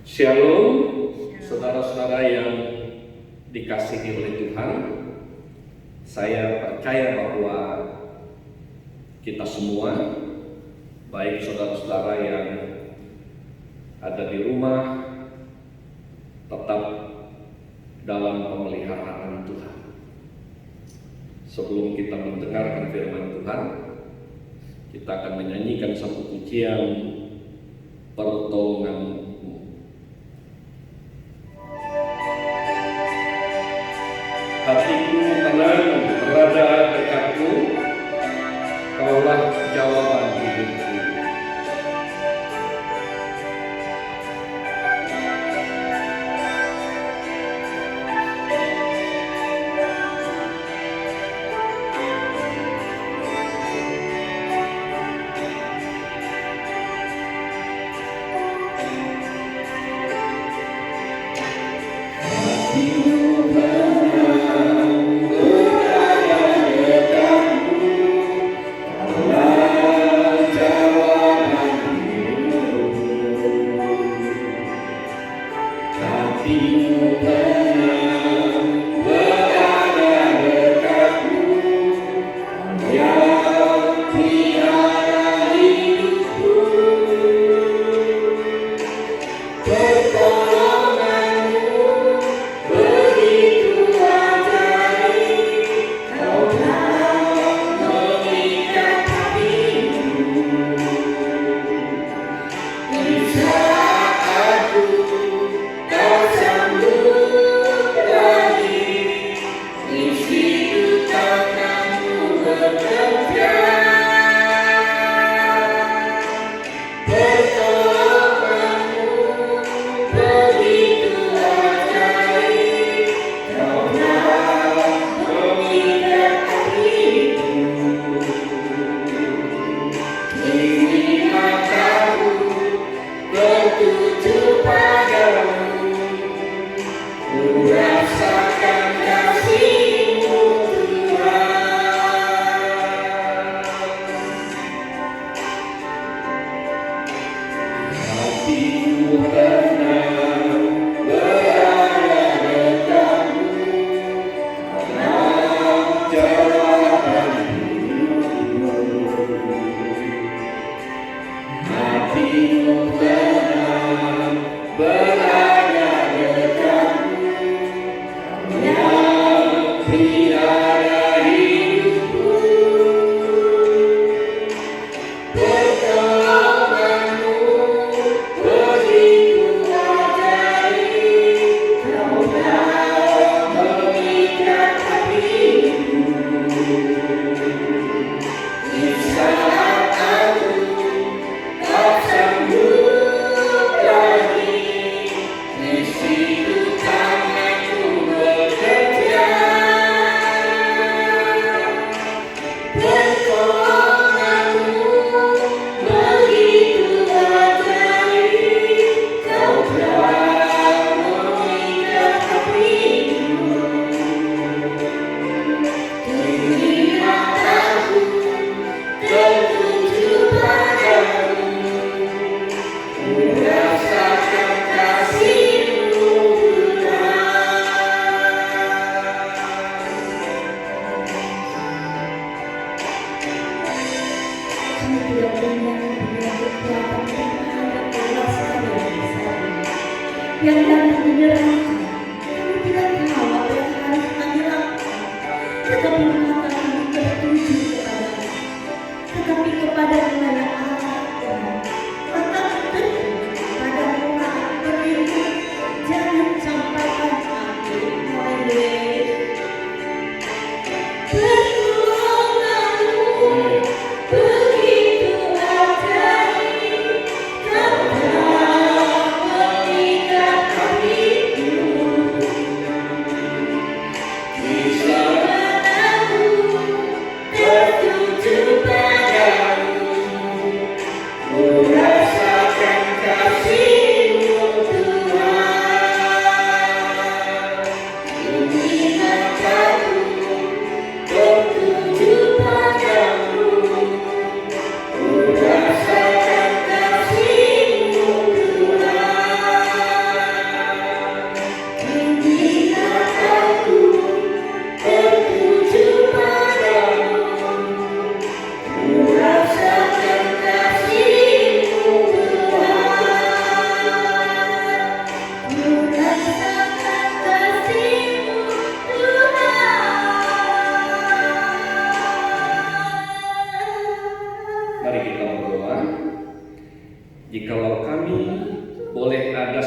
Shalom, saudara-saudara yang dikasihi oleh Tuhan. Saya percaya bahwa kita semua, baik saudara-saudara yang ada di rumah, tetap dalam pemeliharaan Tuhan. Sebelum kita mendengarkan firman Tuhan, kita akan menyanyikan satu pujian pertolongan. Hatiku tenang berada dekatmu, kaulah jawaban hidupku.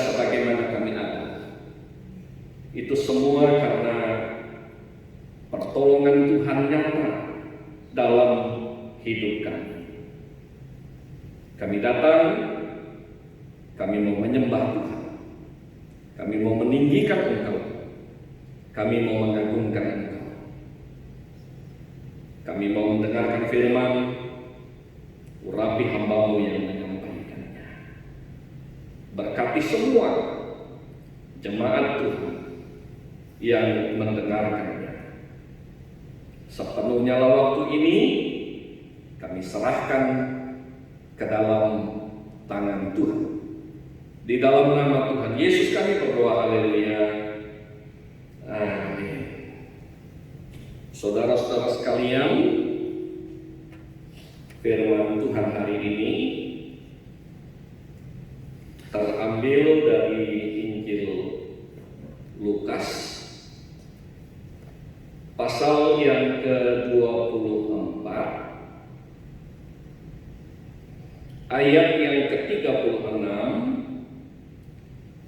sebagaimana kami ada. Itu semua karena pertolongan Tuhan nyata dalam hidup kami. Kami datang, kami mau menyembah Tuhan, kami mau meninggikan Engkau, kami mau mengagungkan Engkau, kami mau mendengarkan firman, urapi hamba-Mu yang menyampaikannya. Berkati semua jemaat Tuhan yang mendengarkannya. Sepenuhnya waktu ini kami serahkan ke dalam tangan Tuhan. Di dalam nama Tuhan Yesus kami berdoa, haleluya. Amin. Saudara-saudara sekalian, firman Tuhan hari ini terambil dari Injil Lukas pasal yang ke-24 ayat yang ke-36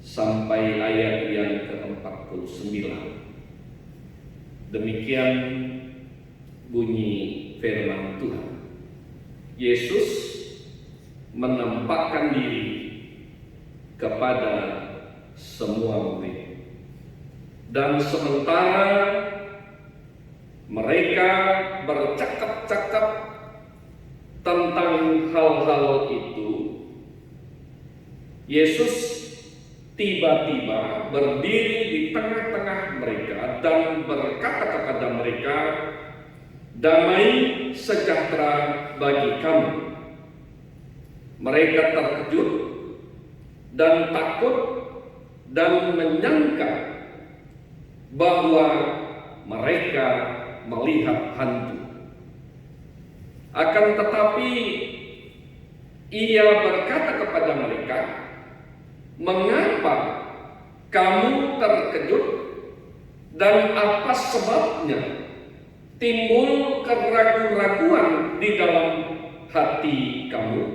sampai ayat yang ke-49. Demikian bunyi firman Tuhan. Yesus menampakkan diri kepada semua murid. Dan sementara mereka bercakap-cakap tentang hal-hal itu, Yesus tiba-tiba berdiri di tengah-tengah mereka dan berkata kepada mereka, "Damai sejahtera bagi kamu." Mereka terkejut dan takut dan menyangka bahwa mereka melihat hantu. Akan tetapi ia berkata kepada mereka, "Mengapa kamu terkejut dan apa sebabnya timbul keraguan-raguan di dalam hati kamu?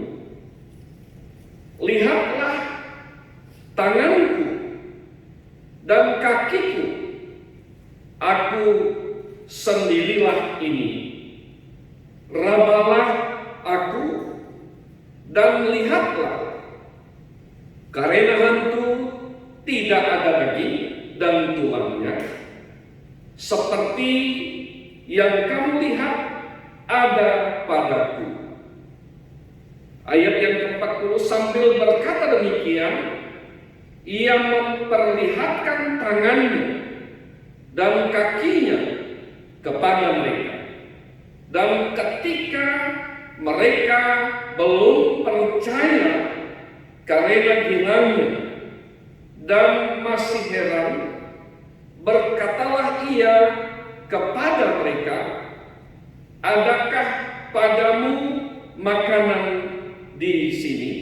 Lihatlah tanganku dan kakiku, aku sendirilah ini. Rabalah aku dan lihatlah, karena hantu tidak ada daging dan tulangnya, seperti yang kamu lihat ada padaku." Ayat yang ke-40, sambil berkata demikian, ia memperlihatkan tangannya dan kakinya kepada mereka. Dan ketika mereka belum percaya karena girangnya dan masih heran, berkatalah ia kepada mereka, "Adakah padamu makanan di sini?"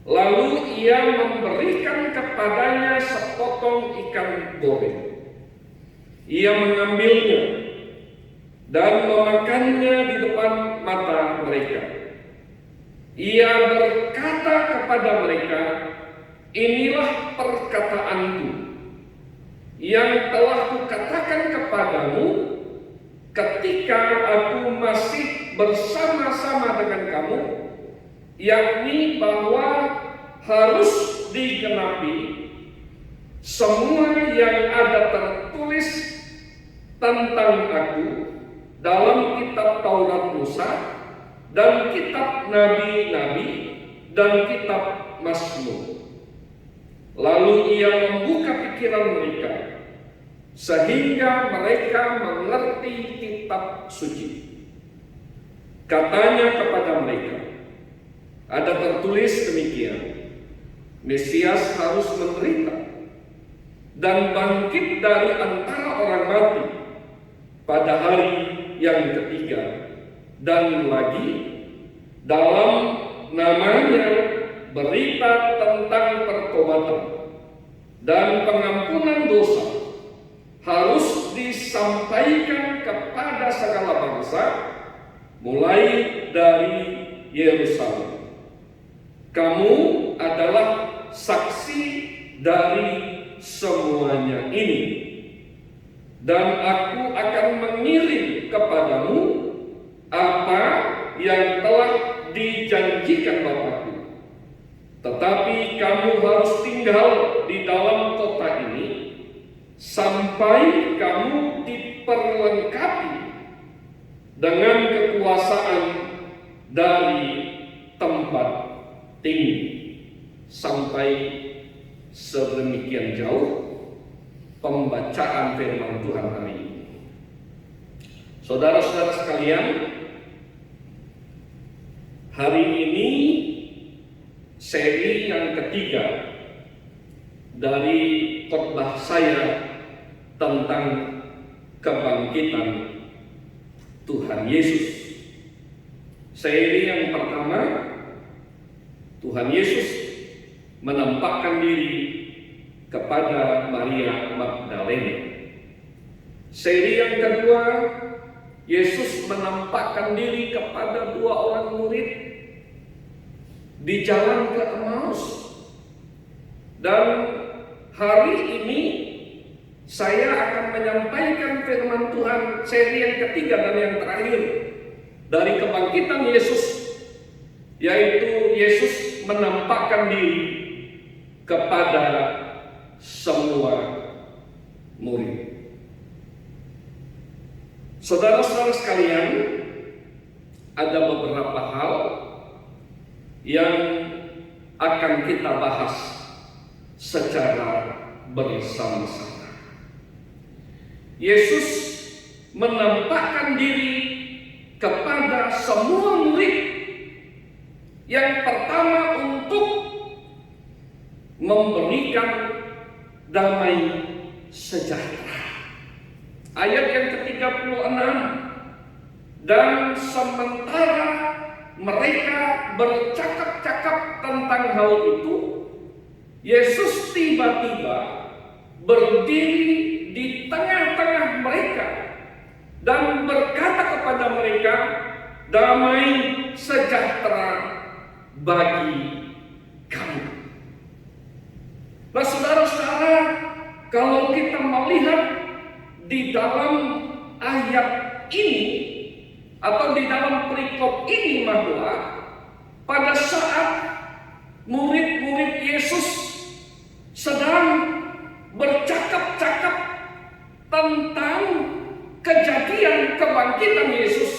Lalu ia memberikan kepadanya sepotong ikan goreng. Ia mengambilnya dan memakannya di depan mata mereka. Ia berkata kepada mereka, "Inilah perkataanku yang telah kukatakan kepadamu ketika aku masih bersama-sama dengan kamu, yakni bahwa harus digenapi semua yang ada tertulis tentang aku dalam kitab Taurat Musa dan kitab nabi-nabi dan kitab Mazmur." Lalu ia membuka pikiran mereka sehingga mereka mengerti kitab suci. Katanya kepada mereka, ada tertulis demikian, Mesias harus menderita dan bangkit dari antara orang mati pada hari yang ketiga, dan lagi dalam namanya berita tentang pertobatan dan pengampunan dosa harus disampaikan kepada segala bangsa, mulai dari Yerusalem. Kamu adalah saksi dari semuanya ini. Dan aku akan mengirim kepadamu apa yang telah dijanjikan Bapakku. Tetapi kamu harus tinggal di dalam kota ini sampai kamu diperlengkapi dengan kekuasaan dari tempat tinggi. Sampai sedemikian jauh pembacaan firman Tuhan hari ini. Saudara-saudara sekalian, hari ini seri yang ketiga dari khotbah saya tentang kebangkitan Tuhan Yesus. Seri yang pertama, Tuhan Yesus menampakkan diri kepada Maria Magdalena. Seri yang kedua, Yesus menampakkan diri kepada 2 orang murid di jalan ke Emmaus. Dan hari ini saya akan menyampaikan firman Tuhan seri yang ketiga dan yang terakhir dari kebangkitan Yesus, yaitu Yesus menampakkan diri kepada semua murid. Saudara-saudara sekalian, ada beberapa hal yang akan kita bahas secara bersama-sama. Yesus menampakkan diri kepada semua murid. Yang pertama, untuk memberikan damai sejahtera. Ayat yang ke-36, dan sementara mereka bercakap-cakap tentang hal itu, Yesus tiba-tiba berdiri di tengah-tengah mereka dan berkata kepada mereka, damai sejahtera bagi kamu. Nah, saudara-saudara, kalau kita melihat di dalam ayat ini atau di dalam perikop ini, bahwa pada saat murid-murid Yesus sedang bercakap-cakap tentang kejadian kebangkitan Yesus,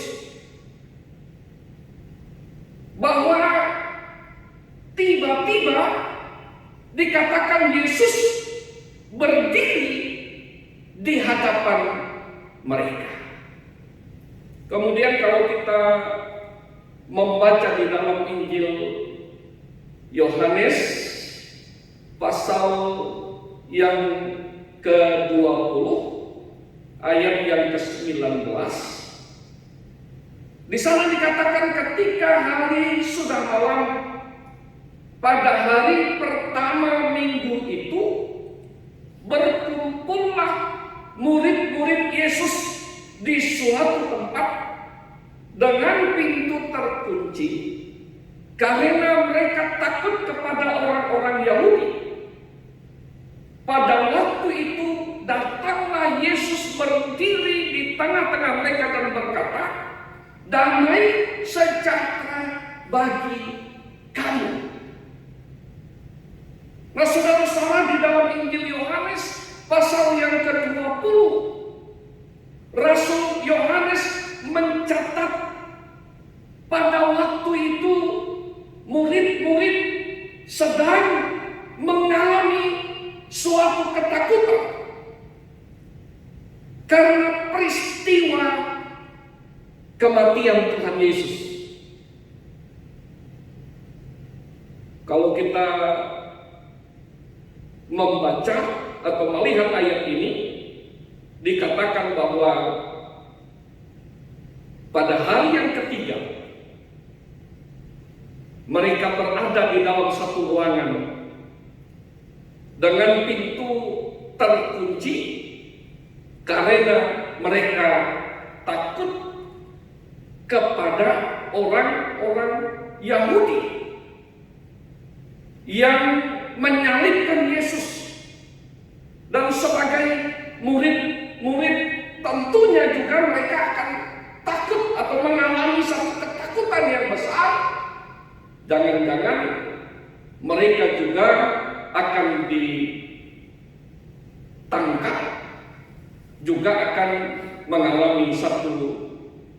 bahwa tiba-tiba dikatakan Yesus berdiri di hadapan mereka. Kemudian kalau kita membaca di dalam Injil Yohanes pasal yang ke-20 ayat yang ke-19, di sana dikatakan ketika hari sudah malam pada hari pertama minggu itu, berkumpullah murid-murid Yesus di suatu tempat dengan pintu terkunci karena mereka takut kepada orang-orang Yahudi. Pada waktu itu datanglah Yesus berdiri di tengah-tengah mereka dan berkata, damai sejahtera bagi kamu. Nah, saudara-saudara, di dalam Injil Yohanes pasal yang ke-20, Rasul Yohanes mencatat pada waktu itu murid-murid sedang mengalami suatu ketakutan karena peristiwa kematian Tuhan Yesus. Kalau kita membaca atau melihat ayat ini, dikatakan bahwa pada hari yang ketiga mereka berada di dalam satu ruangan dengan pintu terkunci karena mereka takut kepada orang-orang Yahudi yang menyalibkan Yesus. Dan sebagai murid-murid tentunya juga mereka akan takut atau mengalami satu ketakutan yang besar. Jangan-jangan mereka juga akan ditangkap, juga akan mengalami satu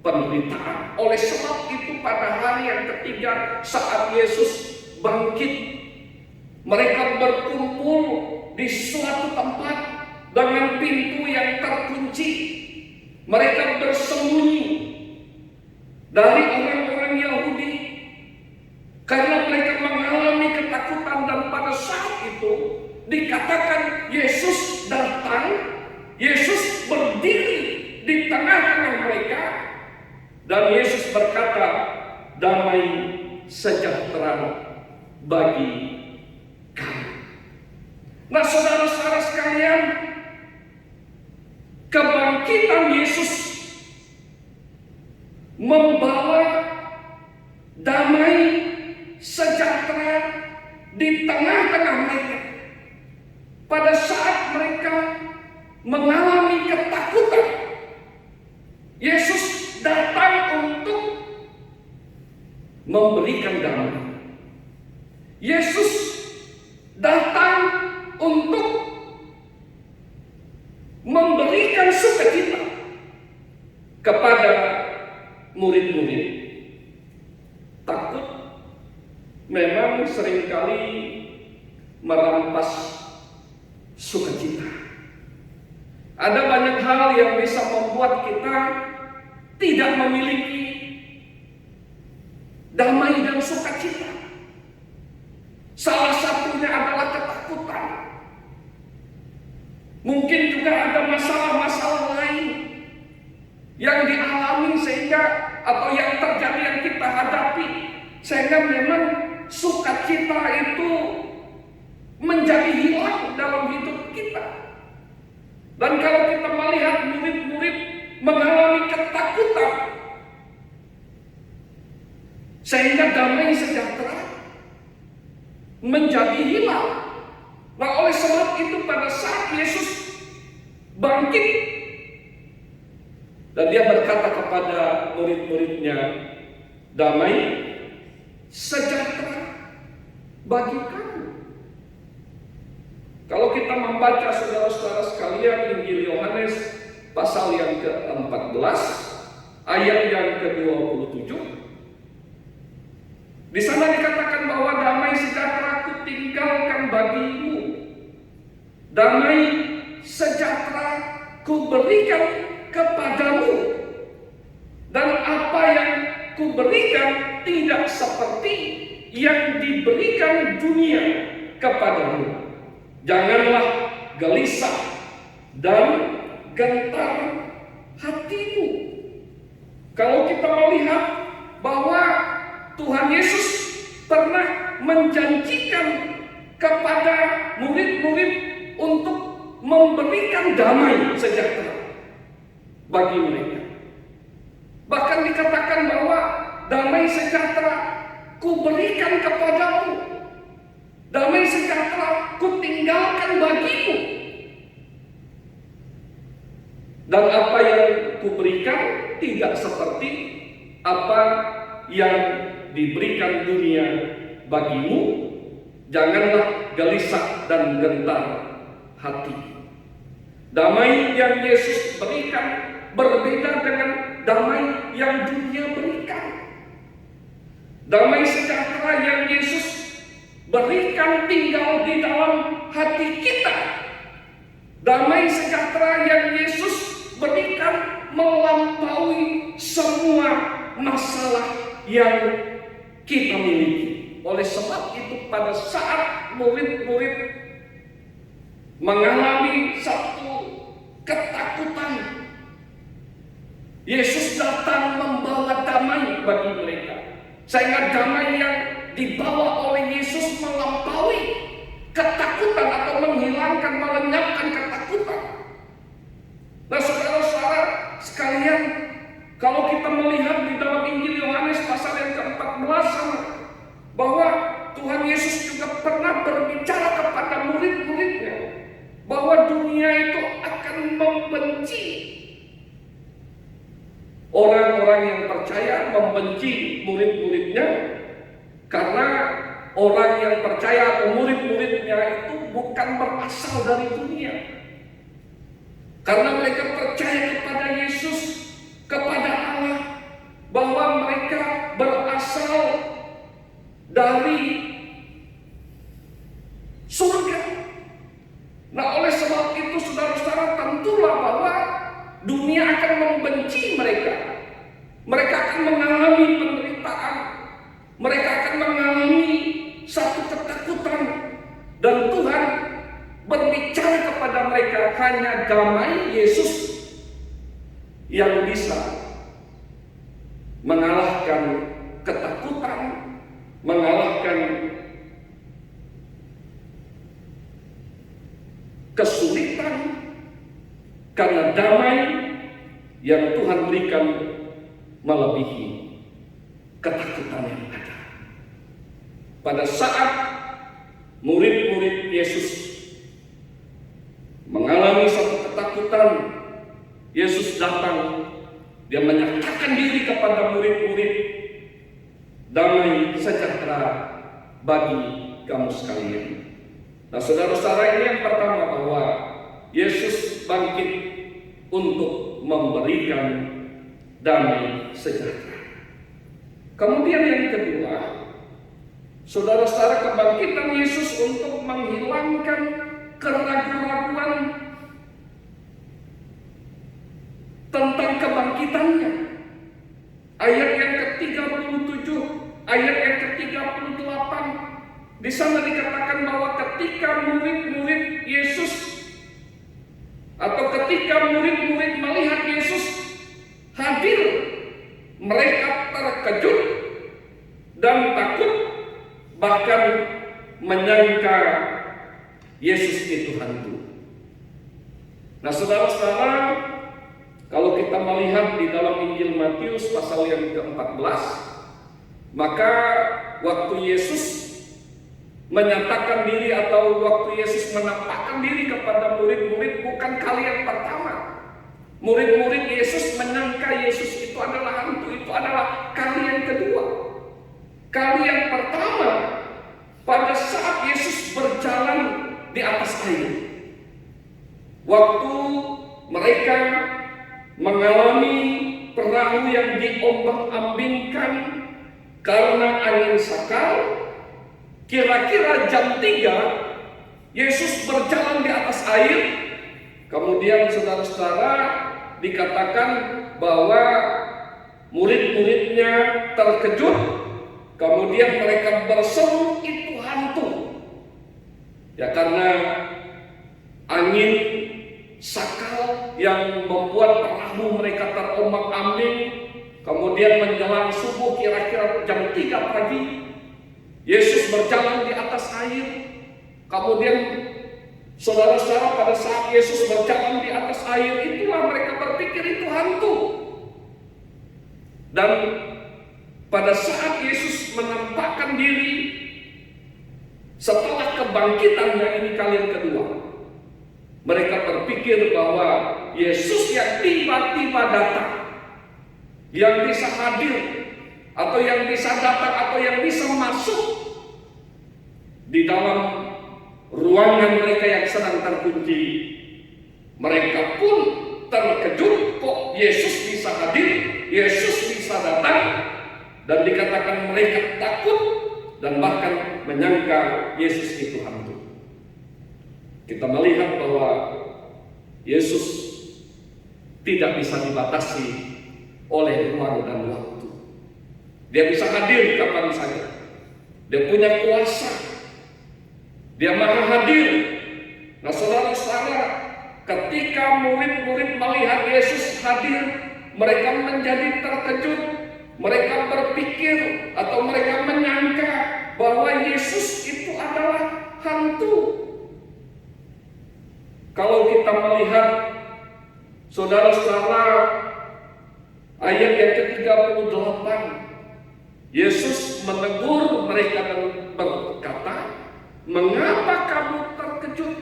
penderitaan. Oleh sebab itu pada hari yang ketiga saat Yesus bangkit, mereka berkumpul di suatu tempat dengan pintu yang terkunci. Mereka bersembunyi dari orang-orang Yahudi karena mereka mengalami ketakutan. Dan pada saat itu dikatakan Yesus datang, Yesus berdiri di tengah-tengah mereka, dan Yesus berkata, "Damai sejahtera bagi kamu." Nah, saudara-saudara sekalian, kebangkitan Yesus membawa damai sejahtera di tengah-tengah mereka. Pada saat mereka mengalami ketakutan, Yesus datang untuk memberikan damai. Yesus datang untuk memberikan sukacita kepada murid-murid. Takut memang seringkali merampas sukacita. Ada banyak hal yang bisa membuat kita tidak memiliki damai dan sukacita. Salah satunya adalah ketakutan. Mungkin juga ada masalah-masalah lain yang dialami sehingga atau yang terjadi yang kita hadapi sehingga memang sukacita itu menjadi hilang dalam hidup kita. Dan kalau kita melihat murid-murid mengalami ketakutan sehingga damai sejahtera menjadi hilang. Nah, oleh sebab itu pada saat Yesus bangkit dan dia berkata kepada murid-muridnya, "Damai sejahtera bagi kamu." Kalau kita membaca saudara-saudara sekalian Injil Yohanes pasal yang ke-14 ayat yang ke-27, di sana dikatakan bahwa damai sejahtera ku tinggalkan bagimu, damai sejahtera ku berikan kepadamu, dan apa yang ku berikan tidak seperti yang diberikan dunia kepadamu. Janganlah gelisah dan gentar hatimu. Kalau kita melihat bahwa Tuhan Yesus pernah menjanjikan kepada murid-murid untuk memberikan damai sejahtera bagi mereka. Bahkan dikatakan bahwa damai sejahtera ku berikan kepadamu, damai sejahtera ku tinggalkan bagimu. Dan apa yang ku berikan tidak seperti apa yang diberikan dunia bagimu. Janganlah gelisah dan gentar hati. Damai yang Yesus berikan berbeda dengan damai yang dunia berikan. Damai sejahtera yang Yesus berikan tinggal di dalam hati kita. Damai sejahtera yang Yesus berikan melampaui semua masalah yang kita miliki. Oleh sebab itu pada saat murid-murid mengalami satu ketakutan, Yesus datang membawa damai bagi mereka. Sehingga damai yang dibawa oleh Yesus melampaui ketakutan atau menghilangkan, melenyapkan ketakutan. Nah, saudara-saudara sekalian, kalau kita melihat di dalam Injil Yohanes pasal yang ke-14 bahwa Tuhan Yesus juga pernah berbicara percaya membenci murid-muridnya karena orang yang percaya atau murid-muridnya itu bukan berasal dari dunia. Karena mereka percaya kepada Yesus, kepada Allah, bahwa mereka berasal dari surga. Nah, oleh sebab itu saudara-saudara, tentulah bahwa dunia akan membenci mereka. Mereka akan mengalami penderitaan. Mereka akan mengalami satu ketakutan. Dan Tuhan berbicara kepada mereka, hanya damai Yesus yang bisa mengalahkan ketakutan, mengalahkan kesulitan, karena damai yang Tuhan berikan melebihi ketakutan yang ada. Pada saat murid-murid Yesus mengalami satu ketakutan, Yesus datang, dia menyatakan diri kepada murid-murid, damai sejahtera bagi kamu sekalian. Nah, saudara-saudara, ini yang pertama, bahwa Yesus bangkit untuk memberikan damai sejahtera. Kemudian yang kedua, saudara-saudara, kebangkitan Yesus untuk menghilangkan keraguan-raguan tentang kebangkitannya. Ayat yang ke-37, ayat yang ke-38, di sana dikatakan bahwa ketika murid-murid Yesus atau ketika murid-murid melihat Yesus hadir, mereka terkejut dan takut, bahkan menyangka Yesus itu hantu. Nah, saudara-saudara, kalau kita melihat di dalam Injil Matius pasal yang ke-14, maka waktu Yesus menyatakan diri atau waktu Yesus menampakkan diri kepada murid-murid bukan kali yang pertama. Murid-murid Yesus menyangka Yesus itu adalah hantu, itu adalah kali yang kedua. Kali yang pertama pada saat Yesus berjalan di atas air. Waktu mereka mengalami perahu yang diombang-ambingkan karena angin sakal, kira-kira jam 3 Yesus berjalan di atas air. Kemudian saudara-saudara, dikatakan bahwa murid-muridnya terkejut. Kemudian mereka berseru, itu hantu. Ya, karena angin sakal yang membuat perahu mereka terombang-ambing. Kemudian menjelang subuh, kira-kira jam 3 pagi, Yesus berjalan di atas air. Kemudian saudara-saudara, pada saat Yesus berjalan di atas air, itulah mereka berpikir itu hantu. Dan pada saat Yesus menampakkan diri setelah kebangkitannya, ini kali yang kedua, mereka berpikir bahwa Yesus yang tiba-tiba datang, yang bisa hadir, atau yang bisa datang, atau yang bisa masuk di dalam ruangan mereka yang sedang terkunci, mereka pun terkejut, kok Yesus bisa hadir, Yesus bisa datang. Dan dikatakan mereka takut dan bahkan menyangka Yesus itu hantu. Kita melihat bahwa Yesus tidak bisa dibatasi oleh ruang dan waktu. Dia bisa hadir kapan saja. Dia punya kuasa. Dia maha hadir. Nah, saudara-saudara, ketika murid-murid melihat Yesus hadir, mereka menjadi terkejut. Mereka berpikir atau mereka menyangka bahwa Yesus itu adalah hantu. Kalau kita melihat, saudara-saudara, ayat yang ke-38, Yesus menegur mereka dan berkata, mengapa kamu terkejut?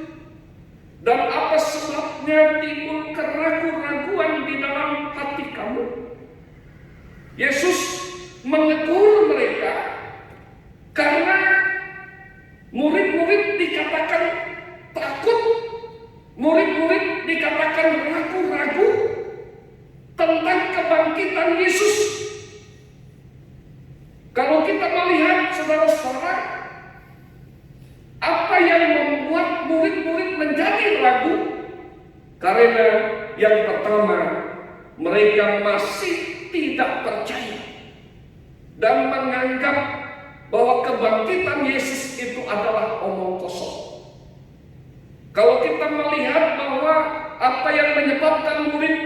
Dan apa sebabnya timbul keraguan-raguan di dalam hati kamu? Yesus menegur mereka karena murid-murid dikatakan takut, murid-murid dikatakan ragu-ragu tentang kebangkitan Yesus. Kalau kita melihat, saudara-saudara, apa yang membuat murid-murid menjadi ragu? Karena yang pertama, mereka masih tidak percaya dan menganggap bahwa kebangkitan Yesus itu adalah omong kosong. Kalau kita melihat bahwa apa yang menyebabkan murid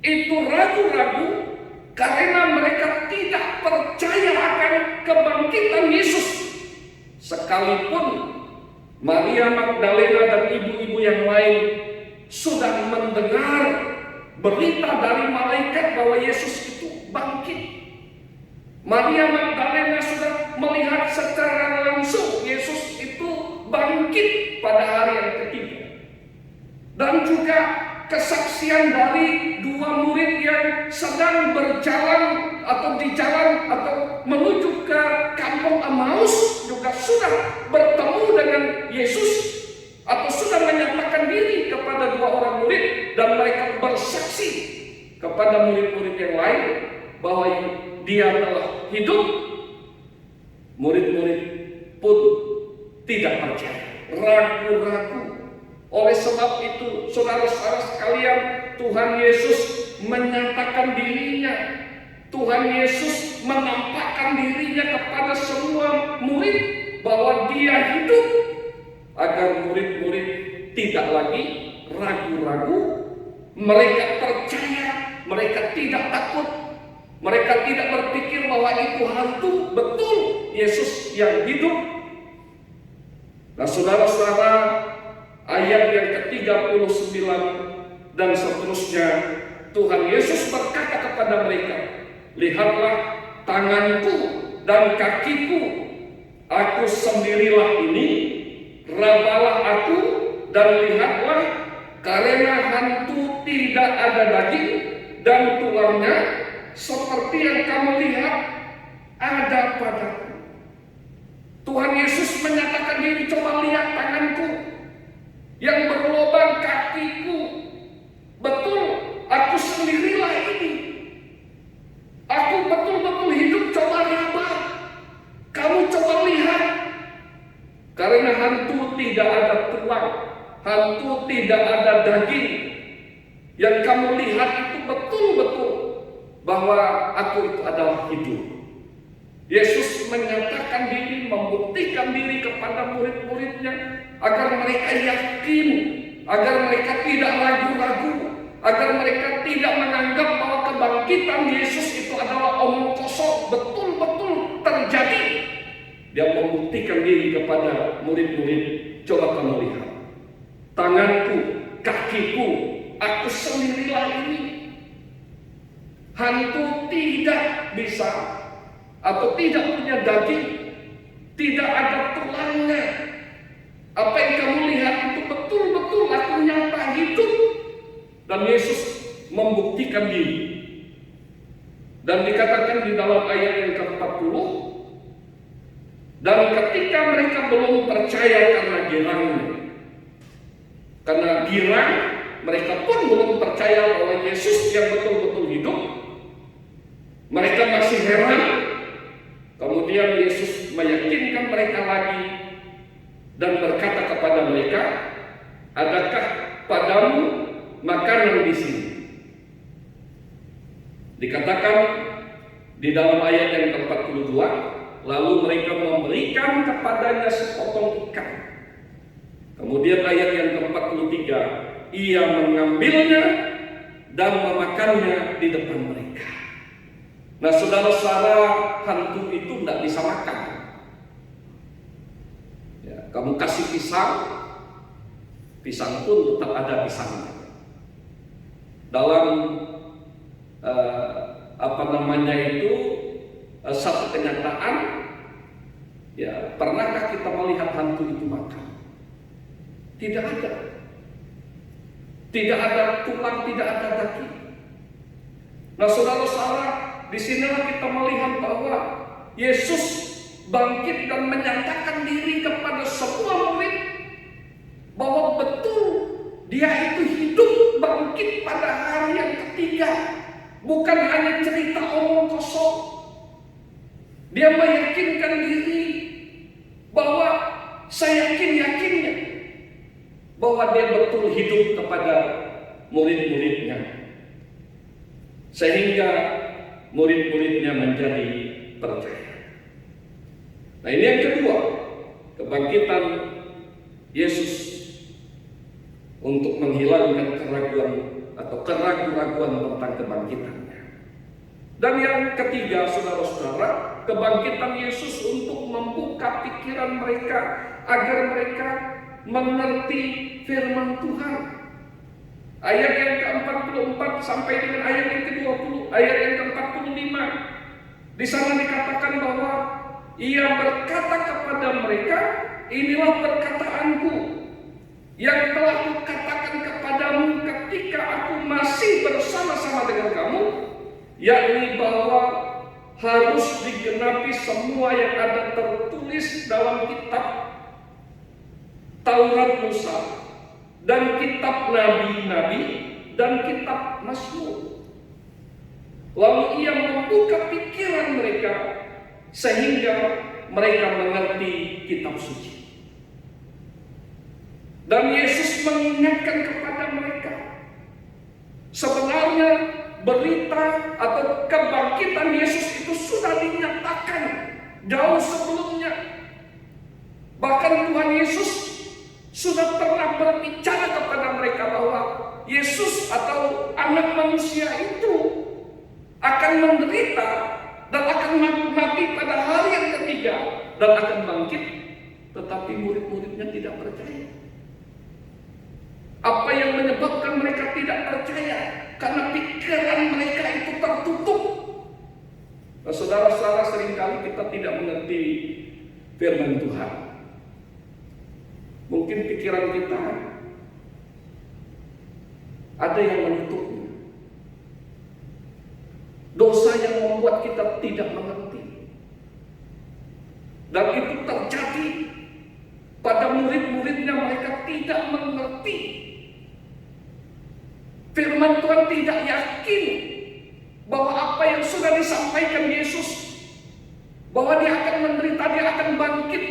itu ragu-ragu karena mereka tidak percaya akan kebangkitan Yesus, sekalipun Maria Magdalena dan ibu-ibu yang lain sudah mendengar berita dari malaikat bahwa Yesus itu bangkit. Maria Magdalena sudah melihat secara langsung Yesus itu bangkit pada hari yang ketiga. Dan juga kesaksian dari dua murid yang sedang berjalan atau di jalan atau menuju ke kampung Emmaus juga sudah bertemu dengan Yesus atau sudah menyatakan diri kepada dua orang murid, dan mereka bersaksi kepada murid-murid yang lain bahwa dia telah hidup. Murid-murid pun tidak percaya, ragu-ragu. Oleh sebab itu, saudara-saudara sekalian, Tuhan Yesus menyatakan dirinya, Tuhan Yesus menampakkan dirinya kepada semua murid bahwa dia hidup, agar murid-murid tidak lagi ragu-ragu. Mereka percaya, mereka tidak takut, mereka tidak berpikir bahwa itu hantu, betul Yesus yang hidup. Nah, saudara-saudara, ayat yang ke-39 dan seterusnya, Tuhan Yesus berkata kepada mereka, "Lihatlah tanganku dan kakiku, aku sendirilah ini, rabalah aku dan lihatlah, karena hantu tidak ada daging dan tulangnya, seperti yang kamu lihat ada padaku." Tuhan Yesus menyatakan diri, coba lihat tanganku yang berlubang, kakiku, betul aku sendirilah ini, aku betul-betul hidup, coba raba, kamu coba lihat. Karena hantu tidak ada tulang, hantu tidak ada daging, yang kamu lihat itu betul-betul bahwa aku itu adalah hidup. Yesus menyatakan diri, membuktikan diri kepada murid-muridnya agar mereka yakin, agar mereka tidak ragu-ragu, agar mereka tidak menganggap bahwa kebangkitan Yesus itu adalah omong kosong, betul-betul terjadi. Dia membuktikan diri kepada murid-murid, coba kamu lihat tanganku, kakiku, aku sendirilah ini. Hantu tidak bisa atau tidak punya daging, tidak ada tulangnya. Apa yang kamu lihat itu betul-betul aku nyata hidup. Dan Yesus membuktikan diri. Dan dikatakan di dalam ayat yang ke-40, dan ketika mereka belum percaya karena girangnya, karena girang, mereka pun belum percaya bahwa Yesus yang betul-betul hidup. Mereka masih heran. Kemudian Yesus meyakinkan mereka lagi dan berkata kepada mereka, "Adakah padamu makanan di sini?" Dikatakan di dalam ayat yang ke-42, lalu mereka memberikan kepadanya sepotong ikan. Kemudian ayat yang ke-43, ia mengambilnya dan memakannya di depan mereka. Nah, saudara-saudara, hantu itu tidak bisa makan. Ya, kamu kasih pisang, pisang pun tetap ada pisangnya. Dalam satu kenyataan, ya, pernahkah kita melihat hantu itu makan? Tidak ada. Tidak ada tulang, tidak ada daging. Nah, saudara-saudara, disinilah kita melihat bahwa Yesus bangkit dan menyatakan diri kepada semua murid bahwa betul dia itu hidup bangkit pada hari yang ketiga. Bukan hanya cerita omong kosong. Dia meyakinkan diri bahwa saya yakinnya bahwa dia betul hidup kepada murid-muridnya. Sehingga murid-muridnya menjadi percaya. Nah, ini yang kedua, kebangkitan Yesus untuk menghilangkan keraguan atau keraguan tentang kebangkitannya. Dan yang ketiga, saudara-saudara, kebangkitan Yesus untuk membuka pikiran mereka agar mereka mengerti firman Tuhan. Ayat yang ke-44 sampai dengan ayat yang ke-20, ayat yang ke-45. Di sana dikatakan bahwa ia berkata kepada mereka, inilah perkataanku yang telah kukatakan kepadamu ketika aku masih bersama-sama dengan kamu, yakni bahwa harus digenapi semua yang ada tertulis dalam kitab Taurat Musa dan kitab nabi-nabi dan kitab Mazmur. Lalu ia membuka pikiran mereka sehingga mereka mengerti kitab suci. Dan Yesus mengingatkan kepada mereka, sebenarnya berita atau kebangkitan Yesus itu sudah dinyatakan jauh sebelumnya. Bahkan Tuhan Yesus sudah pernah berbicara kepada mereka bahwa Yesus atau anak manusia itu akan menderita dan akan mati pada hari yang ketiga dan akan bangkit. Tetapi murid-muridnya tidak percaya. Apa yang menyebabkan mereka tidak percaya? Karena pikiran mereka itu tertutup. Nah, saudara-saudara, seringkali kita tidak mengerti firman Tuhan. Mungkin pikiran kita ada yang menutupnya. Dosa yang membuat kita tidak mengerti. Dan itu terjadi pada murid-muridnya, mereka tidak mengerti. Firman Tuhan tidak yakin bahwa apa yang sudah disampaikan Yesus, bahwa dia akan menderita, dia akan bangkit.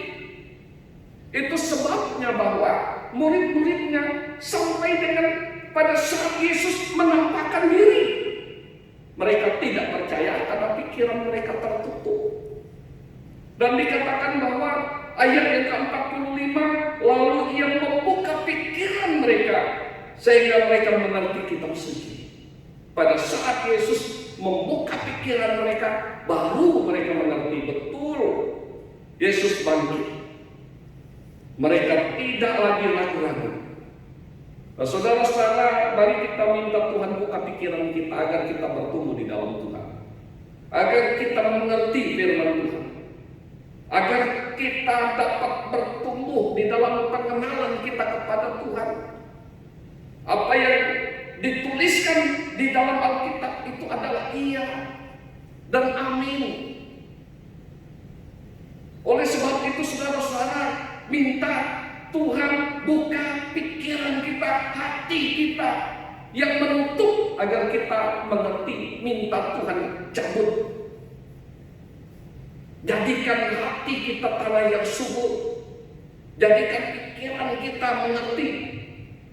Itu sebabnya bahwa murid-muridnya sampai dengan pada saat Yesus menampakkan diri, mereka tidak percaya karena pikiran mereka tertutup. Dan dikatakan bahwa ayat yang ke-45, lalu ia membuka pikiran mereka sehingga mereka mengerti kitab suci. Pada saat Yesus membuka pikiran mereka, baru mereka mengerti betul Yesus bangkit. Mereka tidak lagi ragu-ragu. Nah, saudara-saudara, mari kita minta Tuhan buka pikiran kita agar kita bertumbuh di dalam Tuhan, agar kita mengerti firman Tuhan, agar kita dapat bertumbuh di dalam pengenalan kita kepada Tuhan. Apa yang dituliskan di dalam Alkitab itu adalah iya dan amin. Oleh sebab itu, saudara-saudara, minta Tuhan buka pikiran kita, hati kita yang menutup agar kita mengerti. Minta Tuhan cabut. Jadikan hati kita tanah yang subur. Jadikan pikiran kita mengerti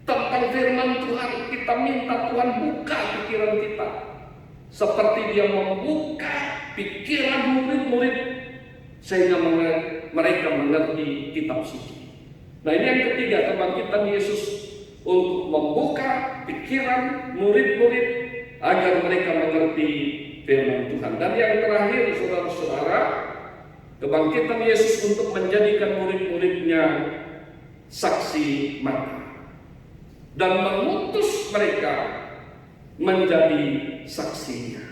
tentang firman Tuhan. Kita minta Tuhan buka pikiran kita, seperti dia membuka pikiran murid-murid sehingga mereka mengerti kitab suci. Nah, ini yang ketiga, kebangkitan Yesus untuk membuka pikiran murid-murid agar mereka mengerti firman Tuhan. Dan yang terakhir, saudara-saudara, kebangkitan Yesus untuk menjadikan murid-muridnya saksi mata dan mengutus mereka menjadi saksinya.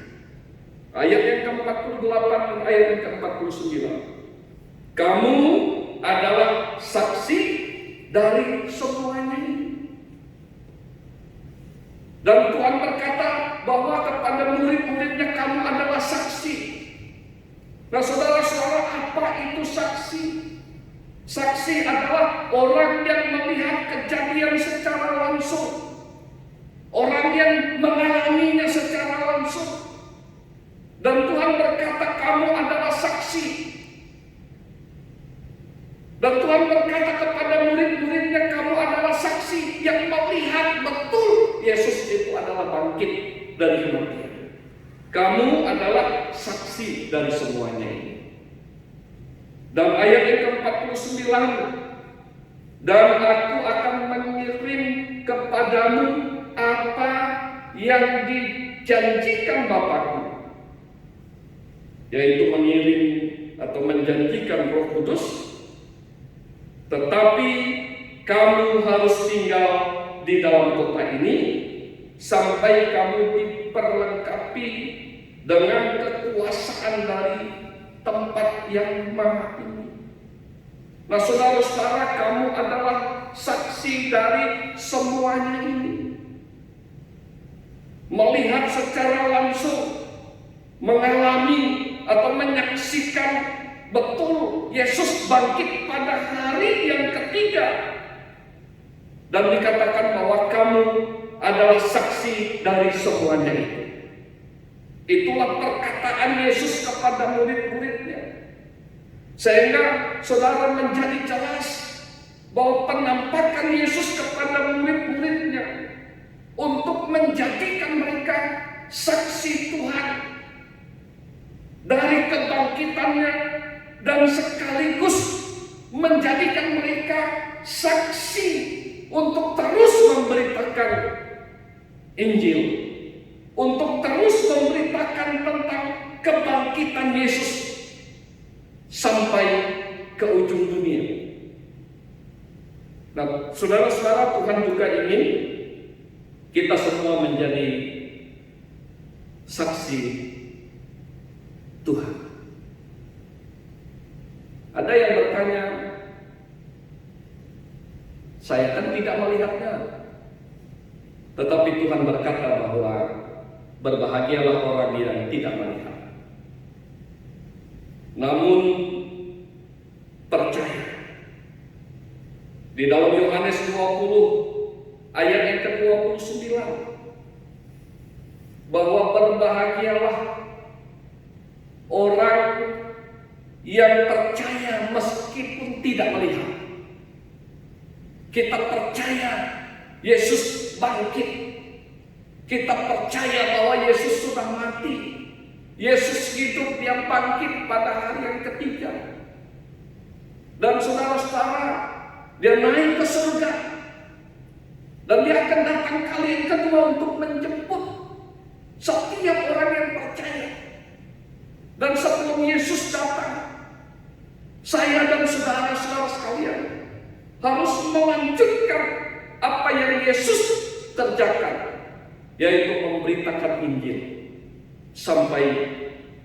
Ayat yang ke-48 dan ayat yang ke-49. Kamu adalah saksi dari semuanya ini. Dan Tuhan berkata, bahwa kepada murid-muridnya kamu adalah saksi. Nah saudara-saudara, apa itu saksi? Saksi adalah orang yang melihat kejadian secara langsung, orang yang mengalaminya secara langsung. Dan Tuhan berkata kamu adalah saksi. Dan Tuhan berkata kepada murid-muridnya kamu adalah saksi yang melihat betul Yesus itu adalah bangkit dari kematian. Kamu adalah saksi dari semuanya ini. Dan ayat yang ke-49, dan aku akan mengirim kepadamu apa yang dijanjikan Bapakku, yaitu mengirim atau menjanjikan Roh Kudus, tetapi kamu harus tinggal di dalam kota ini sampai kamu diperlengkapi dengan kekuasaan dari tempat yang maha tinggi. Nah saudara-saudara, kamu adalah saksi dari semuanya ini. Melihat secara langsung, mengalami atau menyaksikan betul Yesus bangkit pada hari yang ketiga. Dan dikatakan bahwa kamu adalah saksi dari semuanya itu. Itulah perkataan Yesus kepada murid-muridnya. Sehingga saudara menjadi jelas bahwa penampakan Yesus kepada murid-muridnya untuk menjadikan mereka saksi Tuhan dari kebangkitannya, dan sekaligus menjadikan mereka saksi untuk terus memberitakan Injil, untuk terus memberitakan tentang kebangkitan Yesus sampai ke ujung dunia. Nah, saudara-saudara, Tuhan juga ingin kita semua menjadi saksi Tuhan. Ada yang bertanya, saya kan tidak melihatnya. Tetapi Tuhan berkata bahwa berbahagialah orang yang tidak melihat, namun percaya. Di dalam Yohanes 20 ayat yang ke-29, bahwa berbahagialah orang yang percaya meskipun tidak melihat. Kita percaya Yesus bangkit. Kita percaya bahwa Yesus sudah mati. Yesus hidup, dia bangkit pada hari yang ketiga. Dan saudara-saudara, dia naik ke surga. Dan dia akan datang kali yang kedua untuk menjemput setiap orang yang percaya. Dan sebelum Yesus datang, saya dan saudara-saudara sekalian harus melanjutkan apa yang Yesus kerjakan, yaitu memberitakan Injil sampai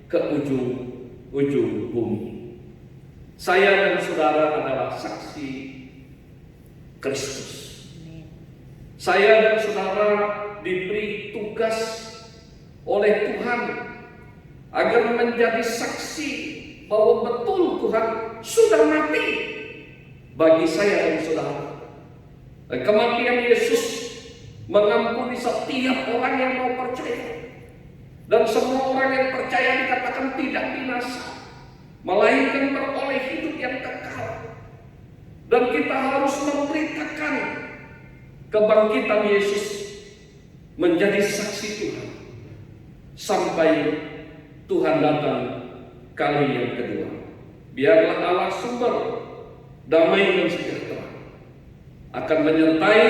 ke ujung bumi. Saya dan saudara adalah saksi Kristus. Saya dan saudara diberi tugas oleh Tuhan agar menjadi saksi bahwa betul Tuhan sudah mati bagi saya dan saudara. Dan kematian Yesus mengampuni setiap orang yang mau percaya. Dan semua orang yang percaya dikatakan tidak binasa, melainkan beroleh hidup yang kekal. Dan kita harus memberitakan kebangkitan Yesus, menjadi saksi Tuhan sampai Tuhan datang kali yang kedua. Biarlah Allah sumber damai dan sejahtera akan menyertai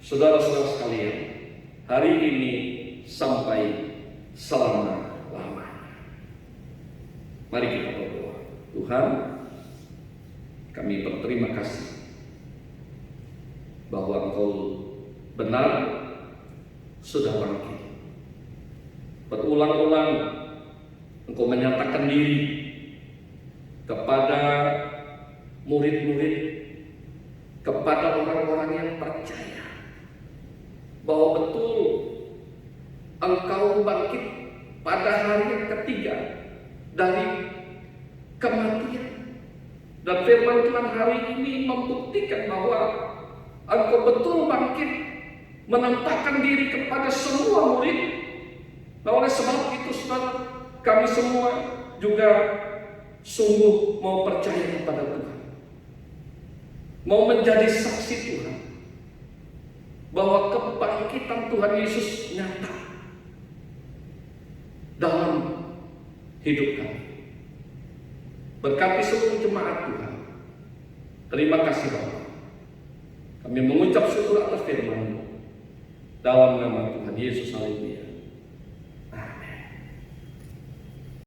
saudara-saudara sekalian hari ini sampai selama-lamanya. Mari kita berdoa. Tuhan, kami berterima kasih bahwa Engkau benar sudah bangkit. Berulang-ulang Engkau menyatakan diri kepada murid-murid, kepada orang-orang yang percaya bahwa betul ada hari yang ketiga dari kematian. Dan firman Tuhan hari ini membuktikan bahwa Engkau betul bangkit, menampakkan diri kepada semua murid. Nah, oleh sebab itu saudara, kami semua juga sungguh mau percaya kepada Tuhan, mau menjadi saksi Tuhan bahwa kebangkitan Tuhan Yesus nyata dalam hidup kami. Berkati seluruh jemaat Tuhan. Terima kasih Bapak. Kami mengucap syukur atas firman-Mu dalam nama Tuhan Yesus. Haleluya.